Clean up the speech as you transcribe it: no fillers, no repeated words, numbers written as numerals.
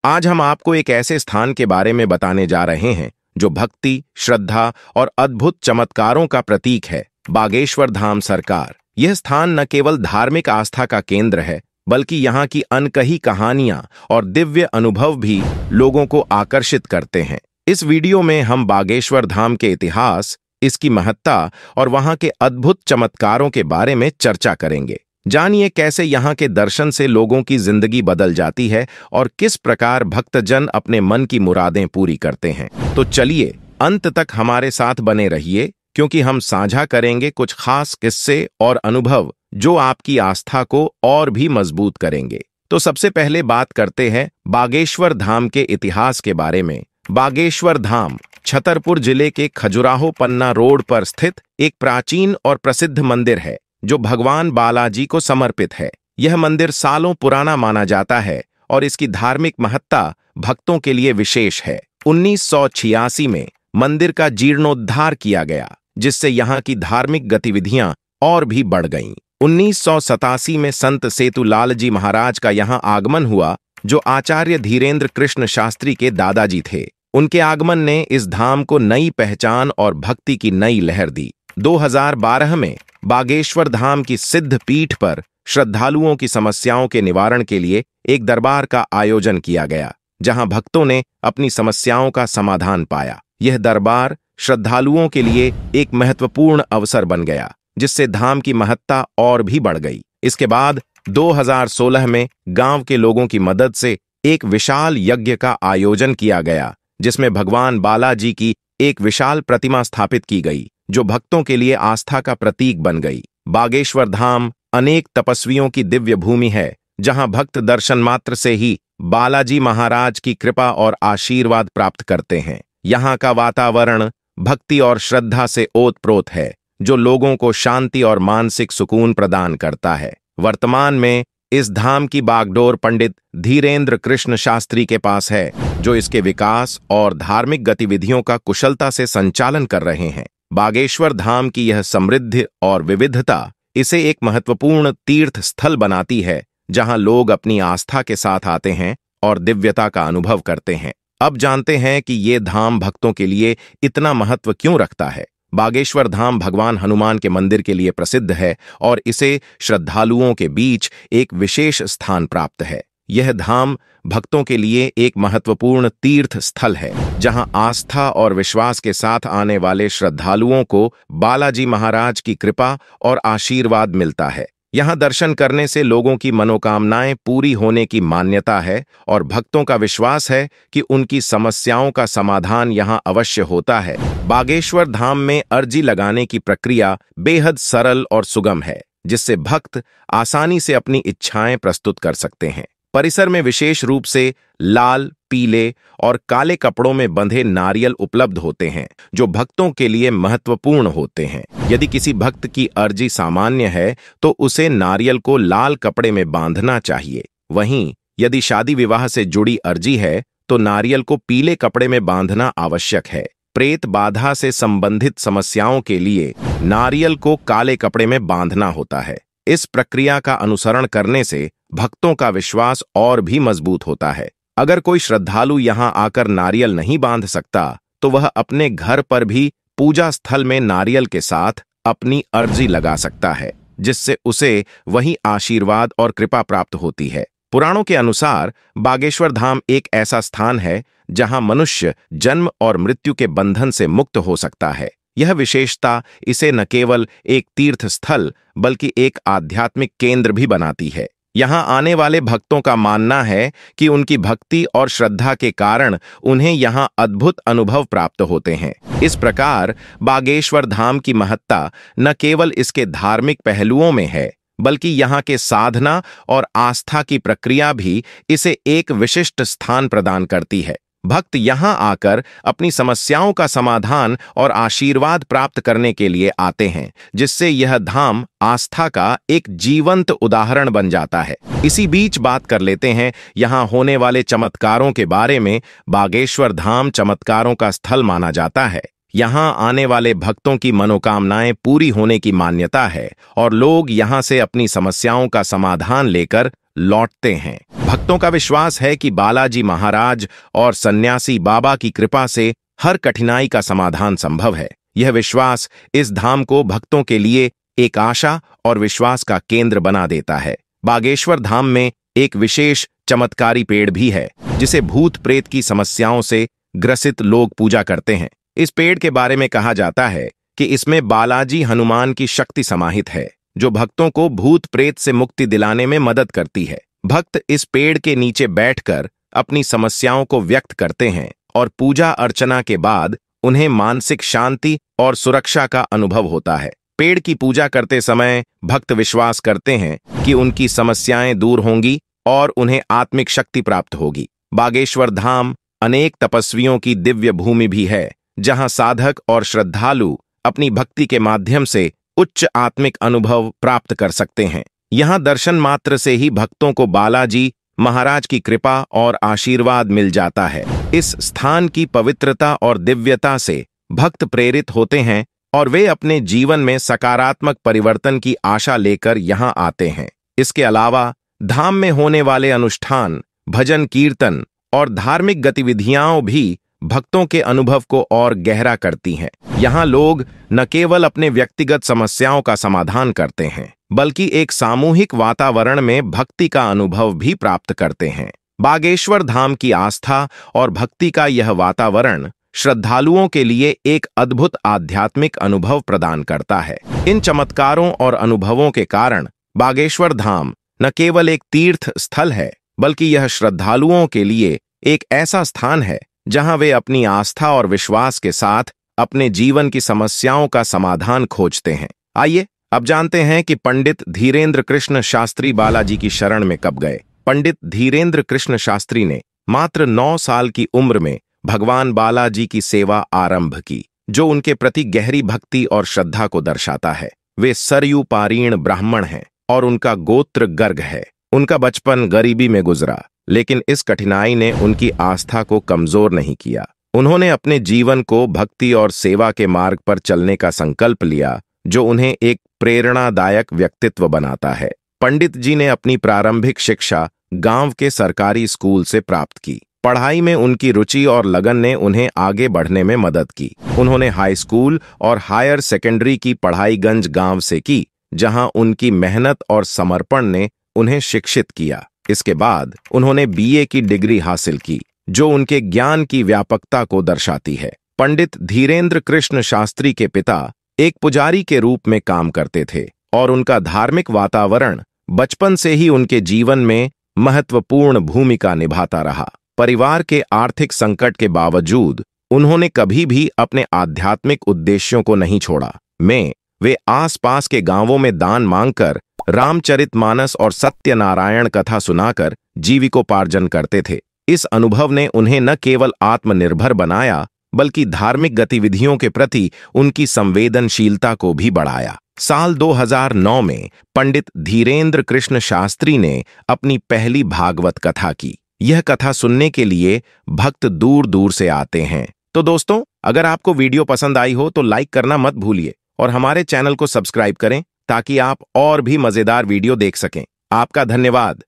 आज हम आपको एक ऐसे स्थान के बारे में बताने जा रहे हैं जो भक्ति, श्रद्धा और अद्भुत चमत्कारों का प्रतीक है। बागेश्वर धाम सरकार। यह स्थान न केवल धार्मिक आस्था का केंद्र है, बल्कि यहाँ की अनकही कहानियां और दिव्य अनुभव भी लोगों को आकर्षित करते हैं। इस वीडियो में हम बागेश्वर धाम के इतिहास, इसकी महत्ता और वहां के अद्भुत चमत्कारों के बारे में चर्चा करेंगे। जानिए कैसे यहाँ के दर्शन से लोगों की जिंदगी बदल जाती है और किस प्रकार भक्तजन अपने मन की मुरादें पूरी करते हैं। तो चलिए अंत तक हमारे साथ बने रहिए, क्योंकि हम साझा करेंगे कुछ खास किस्से और अनुभव जो आपकी आस्था को और भी मजबूत करेंगे। तो सबसे पहले बात करते हैं बागेश्वर धाम के इतिहास के बारे में। बागेश्वर धाम छतरपुर जिले के खजुराहो पन्ना रोड पर स्थित एक प्राचीन और प्रसिद्ध मंदिर है जो भगवान बालाजी को समर्पित है। यह मंदिर सालों पुराना माना जाता है और इसकी धार्मिक महत्ता भक्तों के लिए विशेष है। 1986 में मंदिर का जीर्णोद्धार किया गया, जिससे यहाँ की धार्मिक गतिविधियां और भी बढ़ गईं। 1987 में संत सेतुलाल जी महाराज का यहाँ आगमन हुआ, जो आचार्य धीरेन्द्र कृष्ण शास्त्री के दादाजी थे। उनके आगमन ने इस धाम को नई पहचान और भक्ति की नई लहर दी। 2012 में बागेश्वर धाम की सिद्ध पीठ पर श्रद्धालुओं की समस्याओं के निवारण के लिए एक दरबार का आयोजन किया गया, जहां भक्तों ने अपनी समस्याओं का समाधान पाया। यह दरबार श्रद्धालुओं के लिए एक महत्वपूर्ण अवसर बन गया, जिससे धाम की महत्ता और भी बढ़ गई। इसके बाद 2016 में गांव के लोगों की मदद से एक विशाल यज्ञ का आयोजन किया गया, जिसमें भगवान बालाजी की एक विशाल प्रतिमा स्थापित की गई, जो भक्तों के लिए आस्था का प्रतीक बन गई। बागेश्वर धाम अनेक तपस्वियों की दिव्य भूमि है, जहां भक्त दर्शन मात्र से ही बालाजी महाराज की कृपा और आशीर्वाद प्राप्त करते हैं। यहाँ का वातावरण भक्ति और श्रद्धा से ओतप्रोत है, जो लोगों को शांति और मानसिक सुकून प्रदान करता है। वर्तमान में इस धाम की बागडोर पंडित धीरेन्द्र कृष्ण शास्त्री के पास है, जो इसके विकास और धार्मिक गतिविधियों का कुशलता से संचालन कर रहे हैं। बागेश्वर धाम की यह समृद्धि और विविधता इसे एक महत्वपूर्ण तीर्थ स्थल बनाती है, जहां लोग अपनी आस्था के साथ आते हैं और दिव्यता का अनुभव करते हैं। अब जानते हैं कि ये धाम भक्तों के लिए इतना महत्व क्यों रखता है। बागेश्वर धाम भगवान हनुमान के मंदिर के लिए प्रसिद्ध है और इसे श्रद्धालुओं के बीच एक विशेष स्थान प्राप्त है। यह धाम भक्तों के लिए एक महत्वपूर्ण तीर्थ स्थल है, जहां आस्था और विश्वास के साथ आने वाले श्रद्धालुओं को बालाजी महाराज की कृपा और आशीर्वाद मिलता है। यहां दर्शन करने से लोगों की मनोकामनाएं पूरी होने की मान्यता है और भक्तों का विश्वास है कि उनकी समस्याओं का समाधान यहां अवश्य होता है। बागेश्वर धाम में अर्जी लगाने की प्रक्रिया बेहद सरल और सुगम है, जिससे भक्त आसानी से अपनी इच्छाएं प्रस्तुत कर सकते हैं। परिसर में विशेष रूप से लाल, पीले और काले कपड़ों में बंधे नारियल उपलब्ध होते हैं, जो भक्तों के लिए महत्वपूर्ण होते हैं। यदि किसी भक्त की अर्जी सामान्य है, तो उसे नारियल को लाल कपड़े में बांधना चाहिए। वहीं यदि शादी विवाह से जुड़ी अर्जी है, तो नारियल को पीले कपड़े में बांधना आवश्यक है। प्रेत बाधा से संबंधित समस्याओं के लिए नारियल को काले कपड़े में बांधना होता है। इस प्रक्रिया का अनुसरण करने से भक्तों का विश्वास और भी मजबूत होता है। अगर कोई श्रद्धालु यहाँ आकर नारियल नहीं बांध सकता, तो वह अपने घर पर भी पूजा स्थल में नारियल के साथ अपनी अर्जी लगा सकता है, जिससे उसे वही आशीर्वाद और कृपा प्राप्त होती है। पुराणों के अनुसार बागेश्वर धाम एक ऐसा स्थान है जहां मनुष्य जन्म और मृत्यु के बंधन से मुक्त हो सकता है। यह विशेषता इसे न केवल एक तीर्थ स्थल बल्कि एक आध्यात्मिक केंद्र भी बनाती है। यहाँ आने वाले भक्तों का मानना है कि उनकी भक्ति और श्रद्धा के कारण उन्हें यहाँ अद्भुत अनुभव प्राप्त होते हैं। इस प्रकार बागेश्वर धाम की महत्ता न केवल इसके धार्मिक पहलुओं में है, बल्कि यहाँ के साधना और आस्था की प्रक्रिया भी इसे एक विशिष्ट स्थान प्रदान करती है। भक्त यहाँ आकर अपनी समस्याओं का समाधान और आशीर्वाद प्राप्त करने के लिए आते हैं, जिससे यह धाम आस्था का एक जीवंत उदाहरण बन जाता है। इसी बीच बात कर लेते हैं यहाँ होने वाले चमत्कारों के बारे में। बागेश्वर धाम चमत्कारों का स्थल माना जाता है। यहाँ आने वाले भक्तों की मनोकामनाएं पूरी होने की मान्यता है और लोग यहाँ से अपनी समस्याओं का समाधान लेकर लौटते हैं। भक्तों का विश्वास है कि बालाजी महाराज और सन्यासी बाबा की कृपा से हर कठिनाई का समाधान संभव है। यह विश्वास इस धाम को भक्तों के लिए एक आशा और विश्वास का केंद्र बना देता है। बागेश्वर धाम में एक विशेष चमत्कारी पेड़ भी है जिसे भूत प्रेत की समस्याओं से ग्रसित लोग पूजा करते हैं। इस पेड़ के बारे में कहा जाता है कि इसमें बालाजी हनुमान की शक्ति समाहित है जो भक्तों को भूत प्रेत से मुक्ति दिलाने में मदद करती है। भक्त इस पेड़ के नीचे बैठकर अपनी समस्याओं को व्यक्त करते हैं और पूजा अर्चना के बाद उन्हें मानसिक शांति और सुरक्षा का अनुभव होता है। पेड़ की पूजा करते समय भक्त विश्वास करते हैं कि उनकी समस्याएं दूर होंगी और उन्हें आत्मिक शक्ति प्राप्त होगी। बागेश्वर धाम अनेक तपस्वियों की दिव्य भूमि भी है जहां साधक और श्रद्धालु अपनी भक्ति के माध्यम से उच्च आत्मिक अनुभव प्राप्त कर सकते हैं। यहां दर्शन मात्र से ही भक्तों को बालाजी महाराज की कृपा और आशीर्वाद मिल जाता है। इस स्थान की पवित्रता और दिव्यता से भक्त प्रेरित होते हैं और वे अपने जीवन में सकारात्मक परिवर्तन की आशा लेकर यहां आते हैं। इसके अलावा धाम में होने वाले अनुष्ठान, भजन कीर्तन और धार्मिक गतिविधियां भी भक्तों के अनुभव को और गहरा करती हैं। यहां लोग न केवल अपने व्यक्तिगत समस्याओं का समाधान करते हैं बल्कि एक सामूहिक वातावरण में भक्ति का अनुभव भी प्राप्त करते हैं। बागेश्वर धाम की आस्था और भक्ति का यह वातावरण श्रद्धालुओं के लिए एक अद्भुत आध्यात्मिक अनुभव प्रदान करता है। इन चमत्कारों और अनुभवों के कारण बागेश्वर धाम न केवल एक तीर्थ स्थल है बल्कि यह श्रद्धालुओं के लिए एक ऐसा स्थान है जहां वे अपनी आस्था और विश्वास के साथ अपने जीवन की समस्याओं का समाधान खोजते हैं। आइए अब जानते हैं कि पंडित धीरेन्द्र कृष्ण शास्त्री बालाजी की शरण में कब गए। पंडित धीरेन्द्र कृष्ण शास्त्री ने मात्र 9 साल की उम्र में भगवान बालाजी की सेवा आरंभ की, जो उनके प्रति गहरी भक्ति और श्रद्धा को दर्शाता है। वे सरयू पारीण ब्राह्मण हैं और उनका गोत्र गर्ग है। उनका बचपन गरीबी में गुजरा, लेकिन इस कठिनाई ने उनकी आस्था को कमजोर नहीं किया। उन्होंने अपने जीवन को भक्ति और सेवा के मार्ग पर चलने का संकल्प लिया, जो उन्हें एक प्रेरणादायक व्यक्तित्व बनाता है। पंडित जी ने अपनी प्रारंभिक शिक्षा गांव के सरकारी स्कूल से प्राप्त की। पढ़ाई में उनकी रुचि और लगन ने उन्हें आगे बढ़ने में मदद की। उन्होंने हाई स्कूल और हायर सेकेंडरी की पढ़ाई गंज गांव से की, जहां उनकी मेहनत और समर्पण ने उन्हें शिक्षित किया। इसके बाद उन्होंने बीए की डिग्री हासिल की, जो उनके ज्ञान की व्यापकता को दर्शाती है। पंडित धीरेन्द्र कृष्ण शास्त्री के पिता एक पुजारी के रूप में काम करते थे और उनका धार्मिक वातावरण बचपन से ही उनके जीवन में महत्वपूर्ण भूमिका निभाता रहा। परिवार के आर्थिक संकट के बावजूद उन्होंने कभी भी अपने आध्यात्मिक उद्देश्यों को नहीं छोड़ा। वे आसपास के गांवों में दान मांगकर रामचरितमानस और सत्यनारायण कथा सुनाकर जीविकोपार्जन करते थे। इस अनुभव ने उन्हें न केवल आत्मनिर्भर बनाया बल्कि धार्मिक गतिविधियों के प्रति उनकी संवेदनशीलता को भी बढ़ाया। साल 2009 में पंडित धीरेन्द्र कृष्ण शास्त्री ने अपनी पहली भागवत कथा की। यह कथा सुनने के लिए भक्त दूर दूर से आते हैं। तो दोस्तों, अगर आपको वीडियो पसंद आई हो तो लाइक करना मत भूलिए और हमारे चैनल को सब्सक्राइब करें ताकि आप और भी मजेदार वीडियो देख सकें। आपका धन्यवाद।